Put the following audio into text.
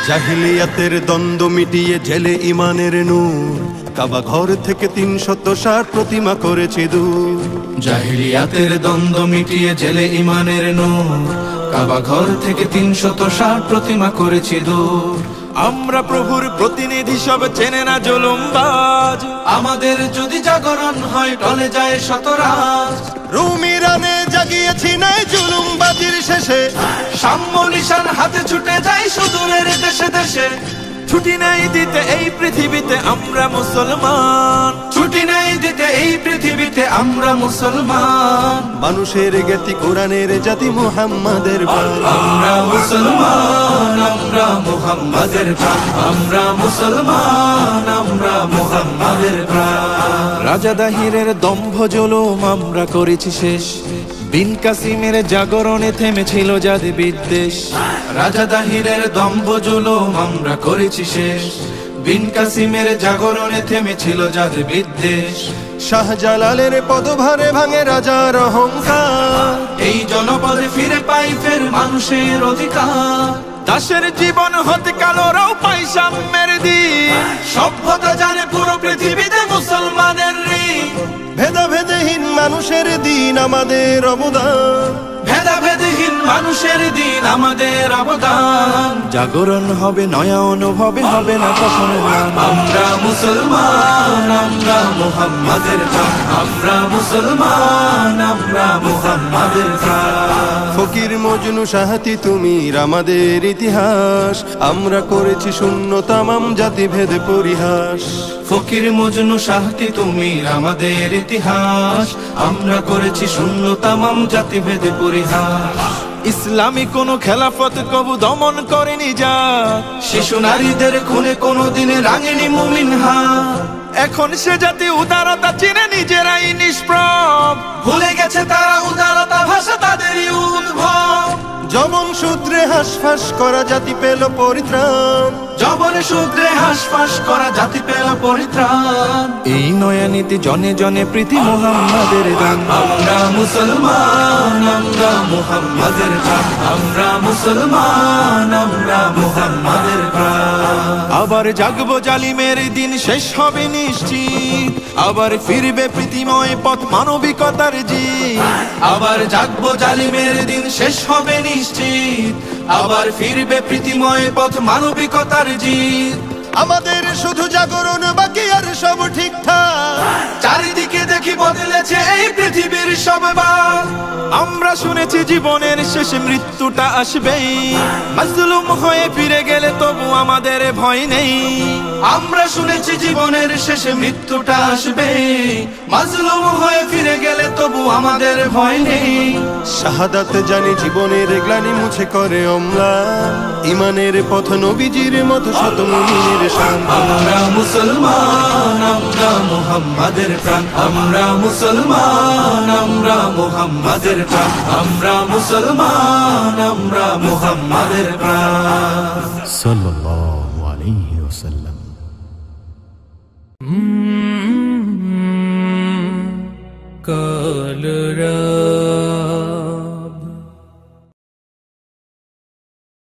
জাহিলিয়াতের দ্বন্দ্ব মিটিয়ে জেলে ইমানের নূর, কাবা ঘর থেকে ৩৬০ প্রতিমা করেছি দূর। জাহিলিয়াতের দ্বন্দ্ব মিটিয়ে জেলে ইমানের নূর, কাবা ঘর থেকে ৩৬০ প্রতিমা করেছি দূর। আমরা প্রভুর প্রতিনিধি সব চেনে না জুলুমবাজ, আমাদের যদি জাগরণ হয় টলে যায় শতরাজ। রুমি রানে জাগিয়েছি নাই জুলুমবাজির শেষে, সাম্য নিশান হাতে ছুটে যাই সুদূরের দেশে দেশে। ছুটি নাই দিতে এই পৃথিবীতে আমরা মুসলমান, ছুটি নাই দিতে এই পৃথিবীতে আমরা মুসলমান। মানুষের জ্ঞাতি কোরআনের জাতি মুহাম্মাদের প্রাণ। আমরা মুসলমান, আমরা মুহাম্মাদের প্রাণ। আমরা মুসলমান, আমরা মুহাম্মাদের প্রাণ। রাজা দাহিরের দম্ভ জুলুম আমরা করেছি শেষ, বিন কাসিমের জাগরণে থেমেছিল জাতি বিদ্বেষ। রাজা দাহিরের দম্ভ জুলুম আমরা করেছি শেষ, বিন কাসিমের জাগরণে থেমেছিল জাতি বিদ্বেষ। শাহজালালের পদভারে ভাঙে রাজার অহংকার, এই জনপদে ফিরে পাই ফের মানুষের অধিকার। দাসের জীবন হতে কালোরাও পাই সাম্যের দিন, সভ্যতা জানে পুরো পৃথিবীতে মুসলমানের ঋণ। ভেদাভেদহীন মানুষের দিন আমাদের অবদান, ভেদাভেদহীন মানুষের দিন আমাদের অবদান। জাগরণ হবে নয়া অনুভবে, হবে না কখনো ম্লান। আমরা মুসলমান, আমরা মুহাম্মাদের প্রাণ। আমরা মুসলমান, আমরা মুহাম্মাদের প্রাণ। ফকির মজনু সাহাতি তুমির আমাদের ইতিহাস, আমরা করেছি শূন্য তামাম জাতিভেদ পরিহাস। ফকির মজনু সাহাতি তুমির আমাদের ইতিহাস, আমরা করেছি শূন্য তামাম জাতিভেদ পরিহাস। ইসলামী কোন খেলাফত কবু দমন করেনি যা, শিশু নারীদের খুনে কোনোদিনে রাঙেনি মুমিন হাত। এখন সে জাতি উদারতা চিনে নিজেরাই নিষ্প্রভ, ভুলে গেছে তারা উদারতা ভাষা তাদেরই উদ্ভব। যবন সূত্রে হাঁসফাঁস করা জাতি পেল পরিত্রাণ, যবন সূত্রে হাঁসফাঁস করা জাতি পেল পরিত্রাণ। এই নয়া নীতি জনে জনে প্রীতি মুহাম্মাদের গান। আমরা মুসলমান, আমরা মুহাম্মাদের প্রাণ। আমরা মুসলমান, আমরা মুহাম্মাদের প্রাণ। আবার জাগবো জালিমের দিন শেষ হবে নিশ্চিত, আবার ফিরবে প্রীতিময় পথ মানবিকতার জিত। আবার জাগবো জালিমের দিন শেষ হবে নিশ্চিত, আবার ফিরবে প্রীতিময় পথ মানবিকতার জিত। আমাদের শুধু জাগরণ বাকি আর সব ঠিকঠাক, চারিদিকে দেখি বদলেছে এই পৃথিবীর সব বাক। আমরা শুনেছি জীবনের শেষে মৃত্যুটা আসবেই, মাজলুম হয়ে ফিরে গেলে তবু আমাদের ভয় নেই। আমরা শুনেছি জীবনের শেষে মৃত্যুটা আসবে, মাজলুম হয়ে ফিরে গেলে তবু আমাদের ভয় নেই। শাহাদাত জানি জীবনের গ্লানি মুছে করে অম্লান, ইমানের পথ নবীজির মতো শত মুমিনের শান। আমরা মুসলমান, আমরা মুহাম্মাদের প্রাণ। আমরা মুসলমান, আমরা মুহাম্মাদের প্রাণ। আমরা মুসলমান, আমরা মুহাম্মাদের প্রাণ। সাল্লাল্লাহু আলাইহি ওয়াসাল্লাম।